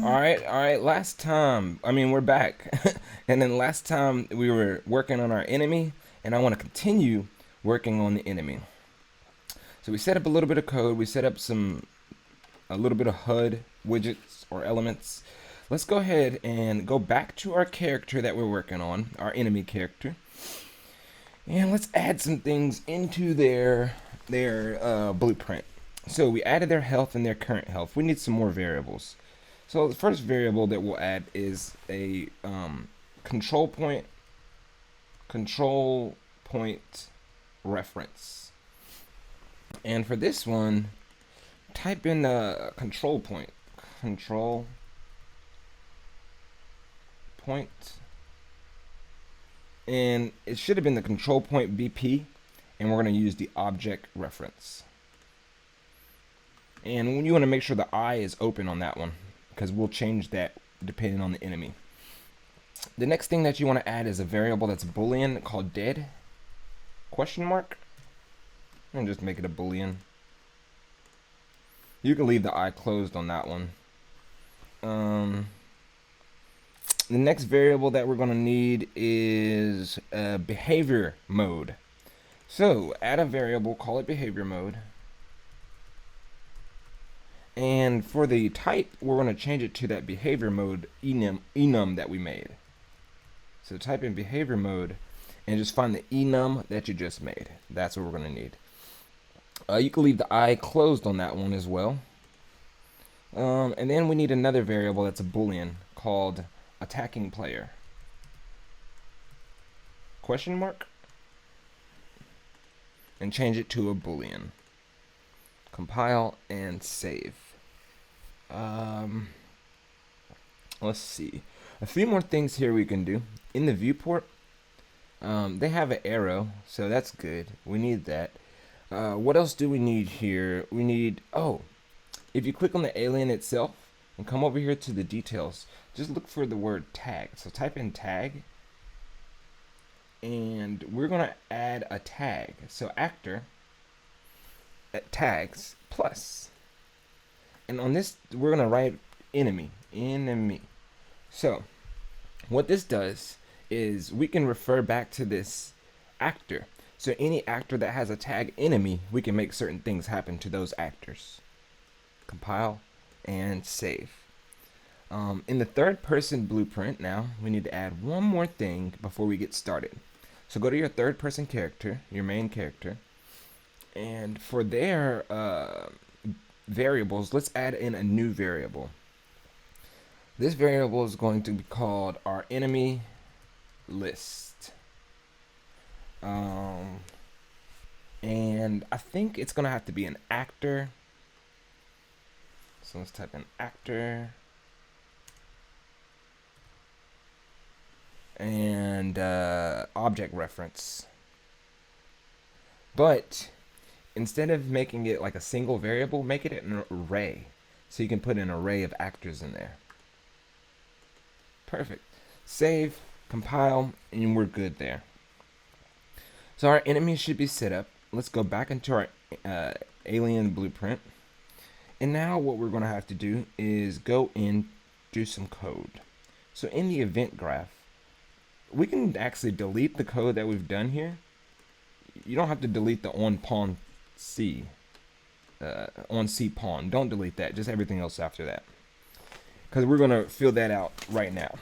All right. Last time, I mean, we're back. And then last time we were working on our enemy, and I want to continue working on the enemy. So we set up a little bit of code. We set up a little bit of HUD widgets or elements. Let's go ahead and go back to our character that we're working on, our enemy character. And let's add some things into their blueprint. So we added their health and their current health. We need some more variables. So the first variable that we'll add is a control point reference. And for this one, type in control point, and it should have been the control point BP, and we're going to use the object reference. And you want to make sure the eye is open on that one, because we'll change that depending on the enemy. The next thing that you want to add is a variable that's Boolean called dead question mark. And just make it a Boolean. You can leave the eye closed on that one. The next variable that we're going to need is behavior mode. So add a variable, call it behavior mode. And for the type, we're going to change it to that behavior mode enum that we made. So type in behavior mode and just find the enum that you just made. That's what we're going to need. You can leave the eye closed on that one as well. And then we need another variable that's a Boolean called attacking player. Question mark. And change it to a Boolean. Compile and save. Let's see. A few more things here we can do. In the viewport, they have an arrow, so that's good. We need that. What else do we need here? We need, if you click on the alien itself and come over here to the details, just look for the word tag. So type in tag, and we're going to add a tag. So actor at tags plus. And on this, we're going to write enemy. So what this does is we can refer back to this actor. So any actor that has a tag enemy, we can make certain things happen to those actors. Compile and save. In the third person blueprint now, we need to add one more thing before we get started. So go to your third person character, your main character, and for their variables, let's add in a new variable. This variable is going to be called our enemy list. And I think it's going to have to be an actor. So let's type in actor. And object reference. But instead of making it like a single variable, make it an array. So you can put an array of actors in there. Perfect. Save, compile, and we're good there. So our enemy should be set up. Let's go back into our alien blueprint. And now what we're going to have to do is go in, do some code. So in the event graph, we can actually delete the code that we've done here. You don't have to delete the on pawn C. On C pawn. Don't delete that. Just everything else after that. Because we're going to fill that out right now.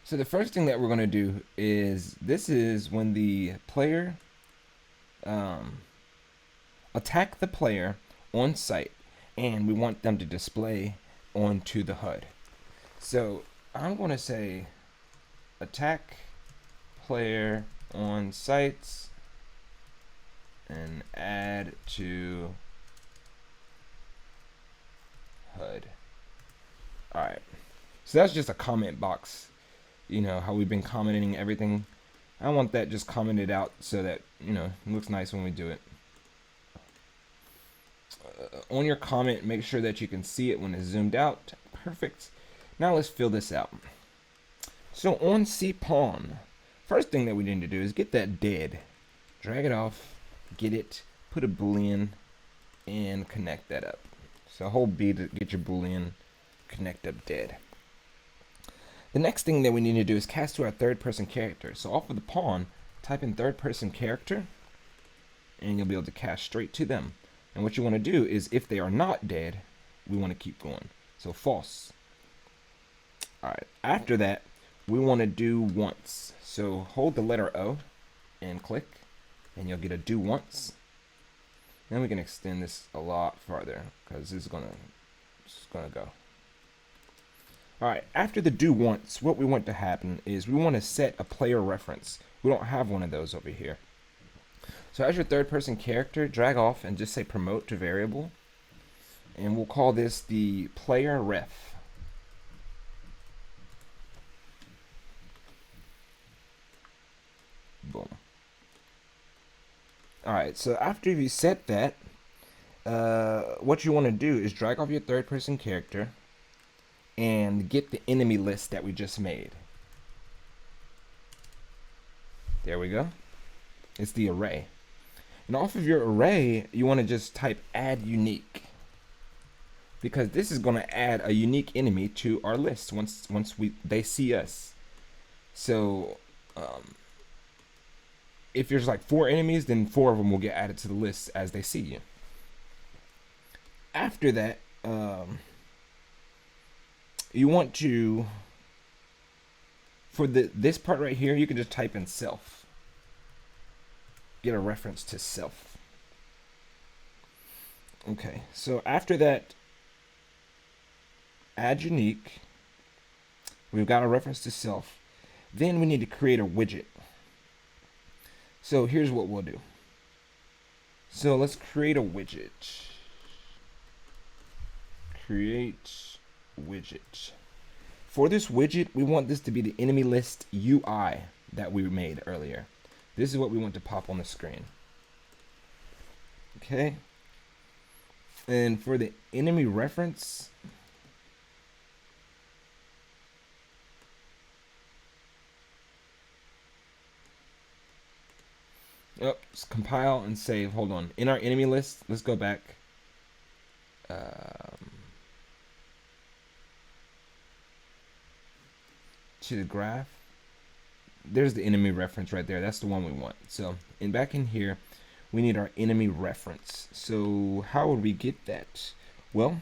So the first thing that we're going to do is, this is when the player attack the player on site, and we want them to display onto the HUD. So I'm going to say attack player on sites and add to HUD. Alright, so that's just a comment box. You know how we've been commenting everything. I want that just commented out so that, you know, it looks nice when we do it. On your comment, make sure that you can see it when it's zoomed out. Perfect. Now let's fill this out. So on cpawn, first thing that we need to do is get that dead. Drag it off, get it, put a Boolean, and connect that up. So hold B to get your Boolean. connect up dead. The next thing that we need to do is cast to our third person character. So off of the pawn, type in third person character, and you'll be able to cast straight to them. And what you want to do is, if they are not dead, we want to keep going. So false. Alright, after that, we want to do once. So hold the letter O and click, and you'll get a do once. Then we can extend this a lot farther, because this is gonna go. Alright, after the do once, what we want to happen is we want to set a player reference. We don't have one of those over here. So as your third person character, drag off and just say promote to variable. And we'll call this the player ref. Boom. Alright, so after you set that, what you want to do is drag off your third person character and get the enemy list that we just made. There we go. It's the array. And off of your array, you want to just type add unique, because this is going to add a unique enemy to our list once they see us. So if there's like 4 enemies, then 4 of them will get added to the list as they see you. After that, you want to, for this part right here, you can just type in self. Get a reference to self. Okay, so after that, add unique. We've got a reference to self. Then we need to create a widget. So here's what we'll do. So let's create a widget. Create widget. For this widget, we want this to be the enemy list UI that we made earlier. This is what we want to pop on the screen. Okay. And for the enemy reference, let's compile and save. Hold on. In our enemy list, let's go back. To the graph. There's the enemy reference right there. That's the one we want. So back in here, we need our enemy reference. So how would we get that? Well,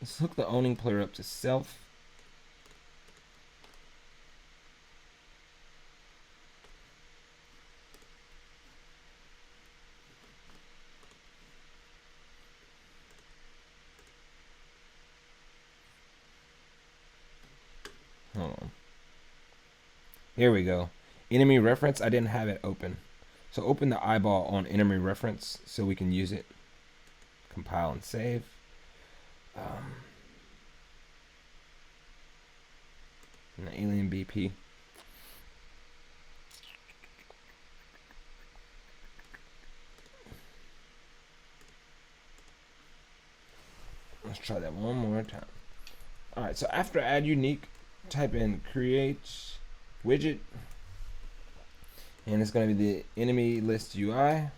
let's hook the owning player up to self. Hold on. Here we go. Enemy reference. I didn't have it open. So open the eyeball on enemy reference so we can use it. Compile and save. And the alien BP. Let's try that one more time. Alright, so after add unique, type in create widget, and it's going to be the enemy list UI.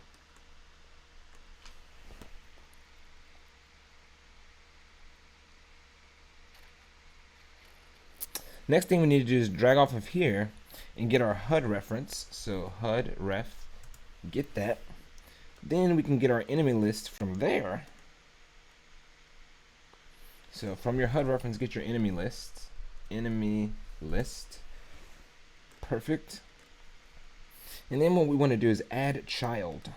Next thing we need to do is drag off of here and get our HUD reference. So HUD ref, get that. Then we can get our enemy list from there. So from your HUD reference, get your enemy list. Enemy list. Perfect. And then what we want to do is add child.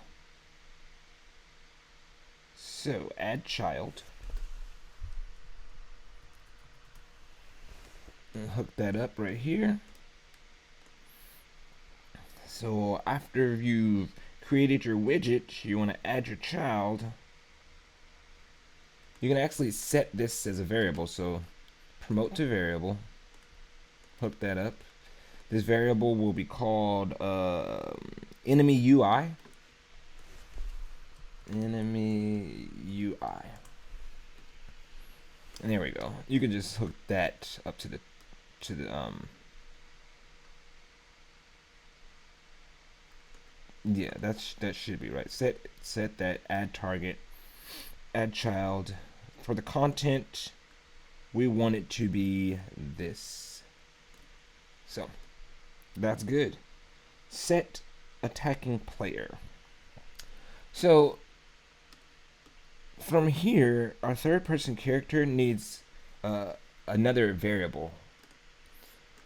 So add child. And hook that up right here. So after you've created your widget, you want to add your child. You can actually set this as a variable. So promote to variable. Hook that up. This variable will be called enemy UI. Enemy UI. And there we go. You can just hook that up to the yeah, that should be right. Set that add target add child. For the content, we want it to be this. So that's good. Set attacking player. So from here, our third person character needs another variable.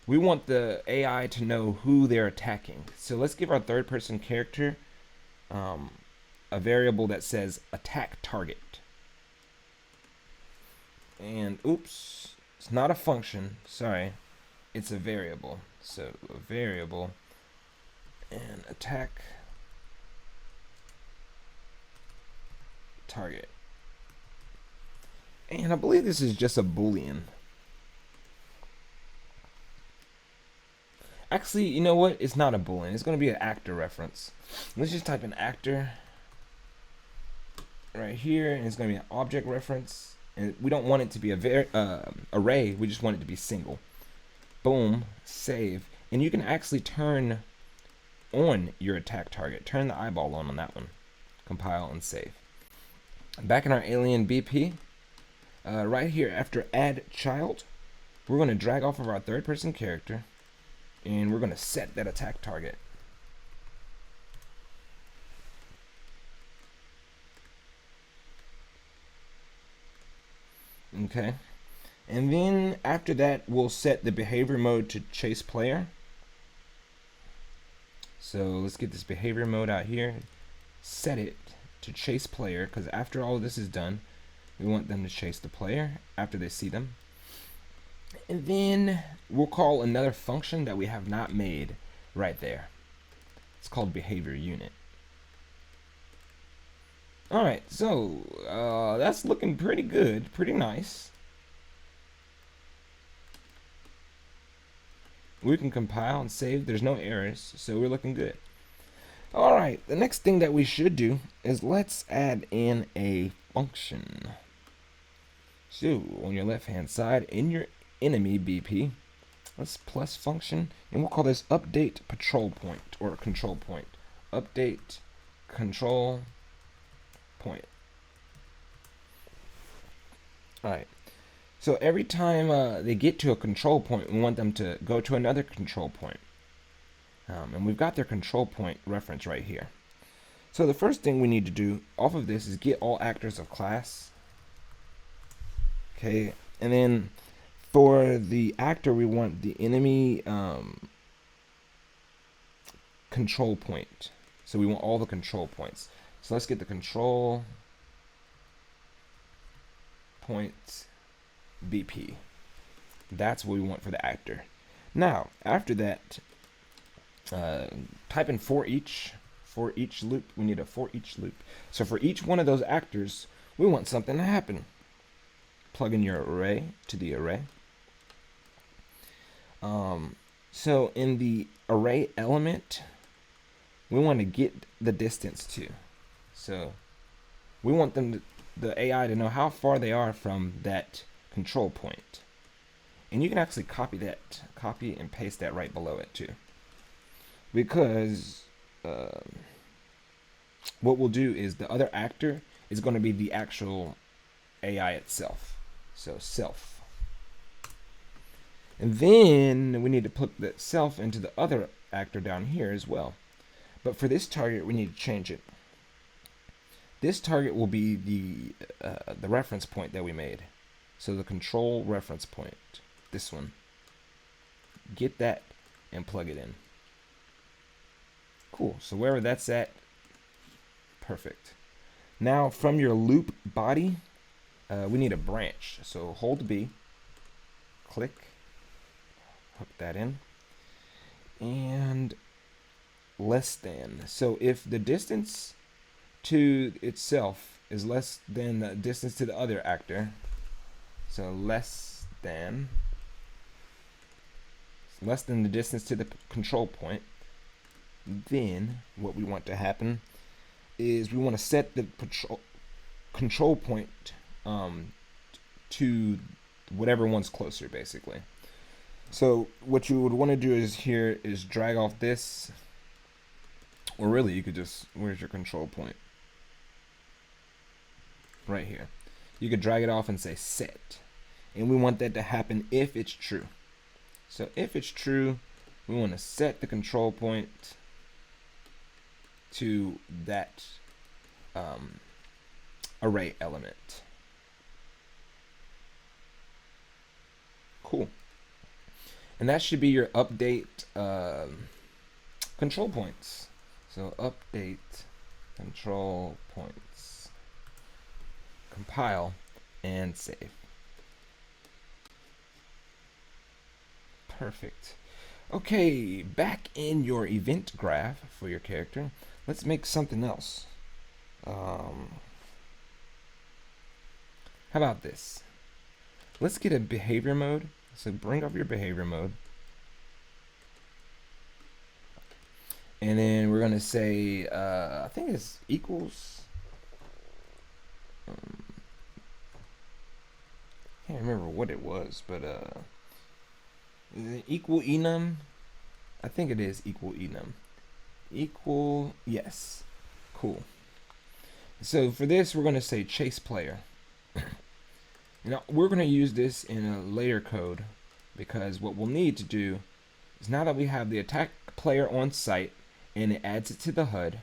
We want the AI to know who they're attacking. So let's give our third person character a variable that says attack target. And oops, it's not a function, sorry, it's a variable. So a variable and attack target. And I believe this is just a boolean. Actually, you know what? It's not a boolean. It's going to be an actor reference. Let's just type in actor right here, and it's going to be an object reference. And we don't want it to be a array. We just want it to be single. Boom, save. And you can actually turn on your attack target. Turn the eyeball on that one. Compile and save. Back in our alien BP, right here after add child, we're going to drag off of our third person character, and we're going to set that attack target. Okay, and then after that we'll set the behavior mode to chase player. So let's get this behavior mode out here, set it to chase player, because after all of this is done, we want them to chase the player after they see them. And then we'll call another function that we have not made right there. It's called behavior unit. Alright, so that's looking pretty good, pretty nice. We can compile and save. There's no errors, so we're looking good. Alright, the next thing that we should do is let's add in a function. So on your left hand side, in your enemy BP, let's plus function, and we'll call this update patrol point or control point. Update control point. Alright, so every time they get to a control point, we want them to go to another control point. And we've got their control point reference right here. So the first thing we need to do off of this is get all actors of class. Okay, and then for the actor, we want the enemy control point. So we want all the control points. So let's get the control point BP. That's what we want for the actor. Now, after that, type in for each loop. We need a for each loop. So for each one of those actors, we want something to happen. Plug in your array to the array. So in the array element, we want to get the distance to. So we want them to, the AI to know how far they are from that control point. And you can actually copy and paste that right below it too. Because what we'll do is the other actor is going to be the actual AI itself. So self. And then we need to put that self into the other actor down here as well. But for this target, we need to change it. This target will be the reference point that we made. So the control reference point, this one. Get that and plug it in. Cool, so wherever that's at, perfect. Now from your loop body, we need a branch. So hold B, click, hook that in, and less than. So if the distance to itself is less than the distance to the other actor, so less than the distance to the control point, then what we want to happen is we want to set the control point to whatever one's closer, basically. So what you would want to do is here is drag off this, or really you could just, where's your control point? right here. You could drag it off and say set. And we want that to happen if it's true. So if it's true, we want to set the control point to that array element. Cool. And that should be your update control points. So update control points. Compile and save. Perfect. Okay, back in your event graph for your character, let's make something else. How about this? Let's get a behavior mode. So bring up your behavior mode. And then we're going to say, I think it's equals. Can't remember what it was, but is it equal enum? I think it is equal enum. Equal, yes. Cool. So for this, we're going to say chase player. Now, we're going to use this in a later code because what we'll need to do is now that we have the attack player on site and it adds it to the HUD,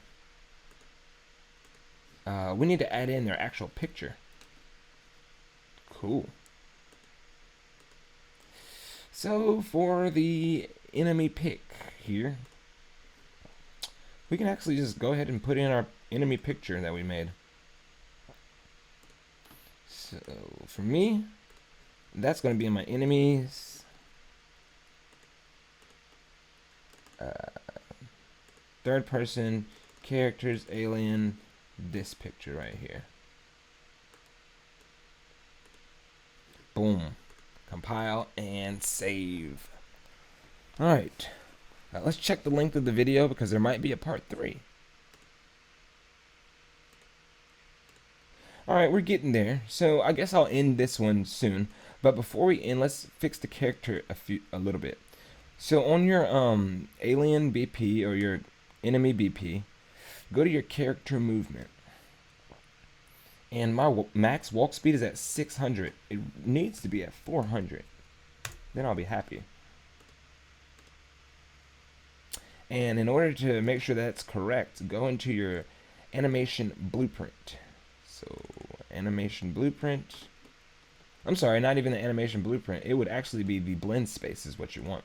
we need to add in their actual picture. Cool. So for the enemy pick here, we can actually just go ahead and put in our enemy picture that we made. So for me, that's going to be in my enemies. Third person, characters, alien, this picture right here. Boom. Compile and save. Alright. Now let's check the length of the video because there might be a part 3. Alright, we're getting there. So I guess I'll end this one soon. But before we end, let's fix the character a little bit. So on your alien BP or your enemy BP, go to your character movement. And my max walk speed is at 600. It needs to be at 400. Then I'll be happy. And in order to make sure that's correct, go into your animation blueprint. So animation blueprint. I'm sorry, not even the animation blueprint. It would actually be the blend space is what you want.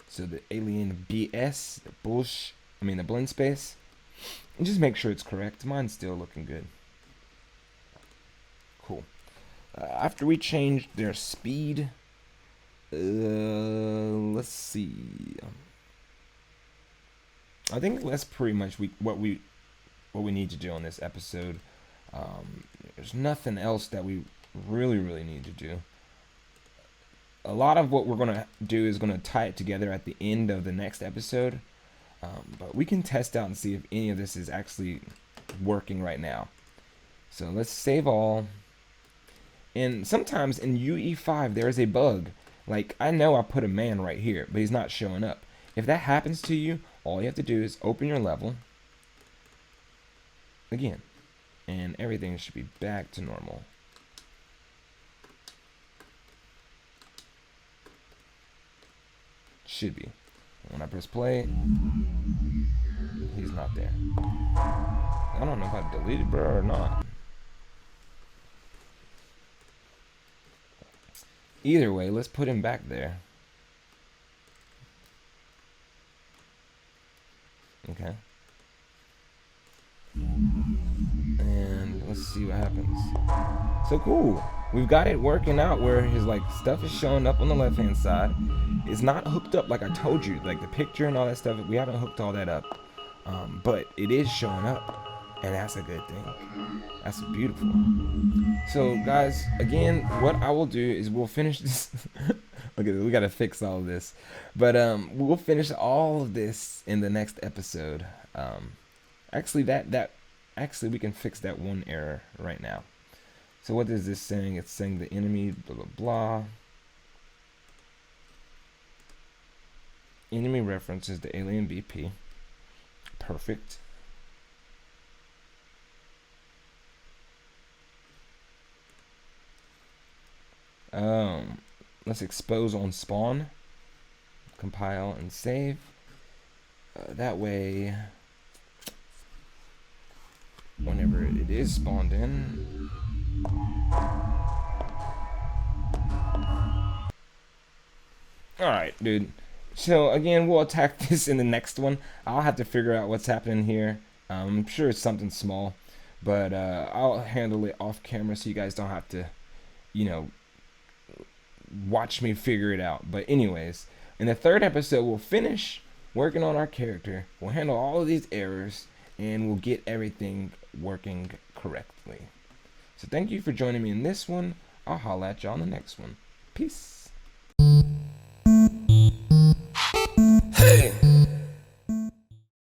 So the alien BS, the blend space. And just make sure it's correct. Mine's still looking good. Cool. After we changed their speed, let's see. I think that's pretty much what we need to do on this episode. There's nothing else that we really need to do. A lot of what we're gonna do is gonna tie it together at the end of the next episode. But we can test out and see if any of this is actually working right now. So let's save all. And sometimes in UE5 there is a bug. Like I know I put a man right here, but he's not showing up. If that happens to you, all you have to do is open your level again, and everything should be back to normal. Should be. When I press play, he's not there. I don't know if I deleted bro or not. Either way, let's put him back there. Okay. And let's see what happens. So cool. We've got it working out where his like stuff is showing up on the left hand side. It's not hooked up like I told you, like the picture and all that stuff. We haven't hooked all that up. But it is showing up, and that's a good thing. That's beautiful. So guys, again, what I will do is we'll finish this. Okay, we gotta fix all of this, but we'll finish all of this in the next episode. Actually, actually we can fix that one error right now. So what is this saying? It's saying the enemy blah blah blah. Enemy references the alien BP. Perfect. Let's expose on spawn, compile and save. That way, whenever it is spawned in, alright, dude. So again, we'll attack this in the next one. I'll have to figure out what's happening here. I'm sure it's something small, but I'll handle it off camera so you guys don't have to, you know, watch me figure it out. But anyways, in the third episode, we'll finish working on our character. We'll handle all of these errors, and we'll get everything working correctly. So thank you for joining me in this one. I'll holla at y'all in the next one. Peace.